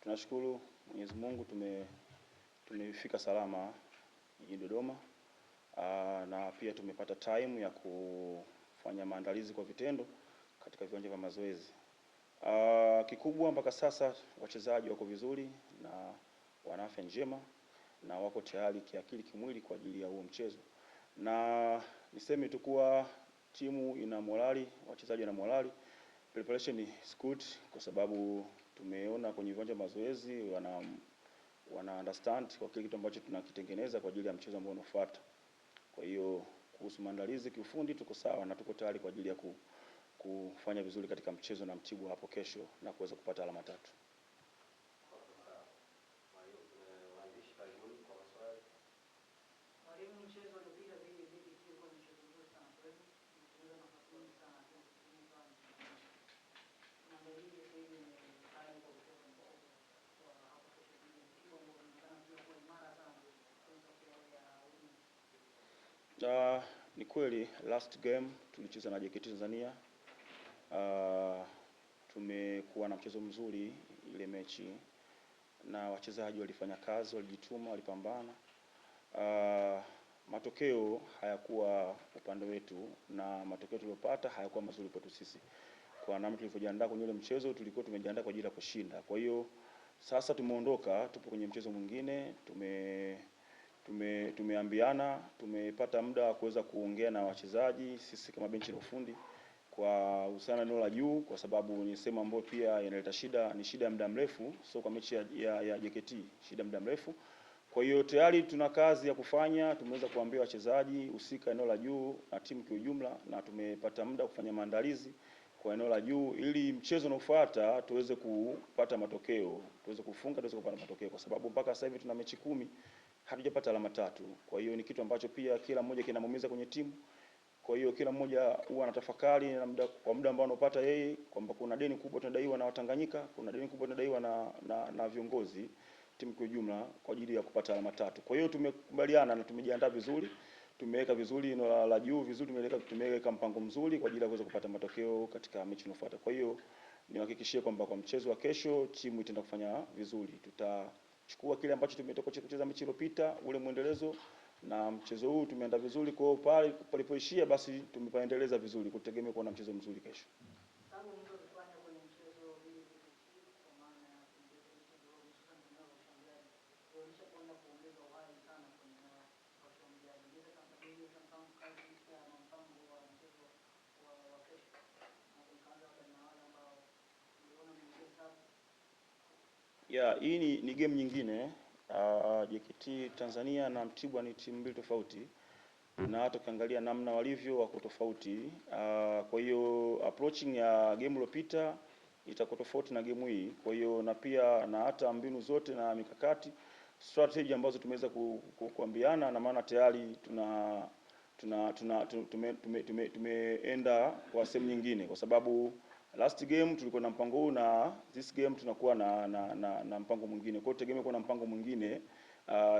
Tunashukuru Mwenyezi Mungu tumefika salama jijini Dodoma. Na pia tumepata time ya kufanya maandalizi kwa vitendo katika viwanja vya mazoezi. Kikubwa mpaka sasa wachezaji wako vizuri na wana afya njema na wako tayari kiakili, kimwili kwa ajili ya huo mchezo. Na niseme tu kuwa timu ina morali, wachezaji wana morali. Preparation is good kwa sababu tumeona kwenye viwanja mazoezi wana understand kwa kile kitu ambacho tunakitengeneza kwa ajili ya mchezo ambao unafuata. Kwa hiyo kuhusu maandalizi kiufundi tuko sawa na tuko tayari kwa ajili ya kufanya vizuri katika mchezo na Mtibwa hapo kesho na kuweza kupata alama 3. Ni kweli last game tulicheza na JKT Tanzania. Tumekuwa na mchezo mzuri ile mechi na wachezaji walifanya kazi, walijituma, walipambana. Matokeo hayakuwa upande wetu na matokeo tuliyopata hayakuwa mazuri kwetu sisi. Kwa namna tulivyojiandaa kwenye ile mchezo tulikuwa tumejiandaa kwa ajili ya kushinda. Kwa hiyo sasa tumeondoka, tupo kwenye mchezo mwingine, tumeambiana, tumepata muda wa kuweza kuongea na wachezaji sisi kama benchi la ufundi kwa uhusiano eneo la juu, kwa sababu ni sema ambayo pia inaleta shida, ni shida ya muda mrefu, sio kwa mechi ya JKT, shida muda mrefu. Kwa hiyo tayari tuna kazi ya kufanya, tumeweza kuambia wachezaji husika eneo la juu na timu kwa ujumla, na tumepata muda kufanya maandalizi kwa eneo la juu ili mchezo unaofuata tuweze kupata matokeo, tuweze kufunga, tuweze kupata matokeo, kwa sababu mpaka sasa hivi tuna mechi 10 hatujapata alama 3. Kwa hiyo ni kitu ambacho pia kila mmoja kinamuumiza kwenye timu. Kwa hiyo kila mmoja huwa anatafakari na muda ambao anapata yeye kwamba kuna deni kubwa tunadaiwa na Watanganyika, kuna deni kubwa tunadaiwa na viongozi timu kwa ujumla kwa ajili ya kupata alama 3. Kwa hiyo tumekubaliana na tumejiandaa vizuri, tumeweka vizuri eneo la juu vizuri, tumeweka mpango mzuri kwa ajili ya kuweza kupata matokeo katika mechi inayofuata. Kwa hiyo niwahakikishie kwamba kwa mchezo wa kesho timu itaenda kufanya vizuri. Tutachukua kile ambacho tumetoka kucheza mechi iliyopita, ule muendelezo, na mchezo huu tumeenda vizuri, kwa pale palipoishia basi tumepaendeleza vizuri kutegemea kuwa na mchezo mzuri kesho. Hii ni game nyingine. JKT Tanzania na Mtibwa ni timu mbili tofauti na hata ukiangalia namna walivyo wako tofauti. Kwa hiyo approaching ya game iliyopita itakuwa tofauti na game hii. Kwa hiyo na pia na hata mbinu zote na mikakati strategy ambazo tumeweza kuambiana, na maana tayari tumeenda kwa sehemu nyingine, kwa sababu last game tulikuwa na mpango huu na this game tunakuwa na mpango mwingine. Kwa hiyo tegemea kuwa na mpango mwingine,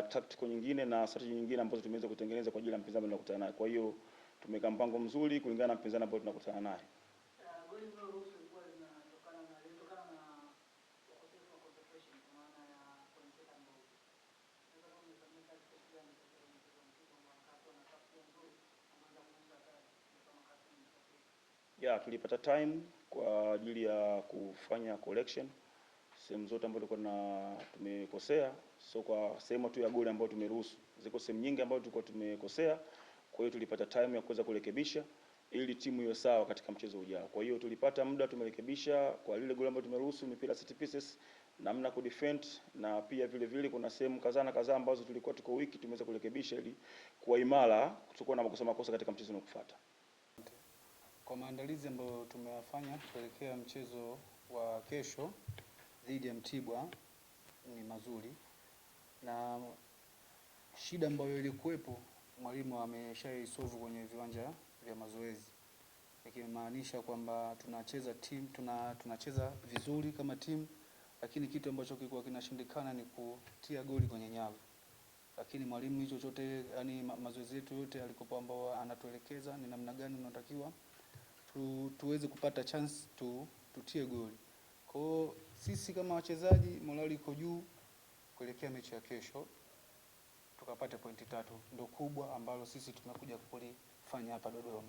tactical nyingine na strategy nyingine ambazo tumeweza kutengeneza kwa ajili ya mpinzani tunakutana naye. Kwa hiyo tumeka mpango mzuri kulingana na mpinzani ambao tunakutana naye. Tulipata time kwa ajili ya kufanya collection sehemu zote ambazo tumekosea, so kwa sehemu tu ya goli ambayo tumeruhusu. Ziko sehemu nyingi ambazo tulikuwa tumekosea, kwa hiyo tulipata time ya kuweza kurekebisha ili timu iwe sawa katika mchezo ujao. Kwa hiyo tulipata muda, tumerekebisha kwa lile goli ambalo tumeruhusu, mipira set pieces, namna ku defend, na pia vile kuna sehemu kadhaa ambazo tulikuwa tuko wiki, tumeweza kurekebisha ili kuwa imara, kutokuwa na makosa katika mchezo unaofuata. Kwa maandalizi ambayo tumeyafanya kuelekea mchezo wa kesho dhidi ya Mtibwa ni mazuri, na shida ambayo ilikuwepo mwalimu ameshaisolve kwenye viwanja vya mazoezi, ikimaanisha kwamba tunacheza vizuri kama timu, lakini kitu ambacho kilikuwa kinashindikana ni kutia goli kwenye nyavu. Lakini mwalimu hicho chote, yani mazoezi yetu yote alikopo ambao anatuelekeza ni namna gani tunatakiwa tuweze kupata chance tutie goli. Kwa hiyo sisi kama wachezaji morali iko juu kuelekea mechi ya kesho, tukapate pointi 3 ndio kubwa ambalo sisi tumekuja kulifanya hapa Dodoma.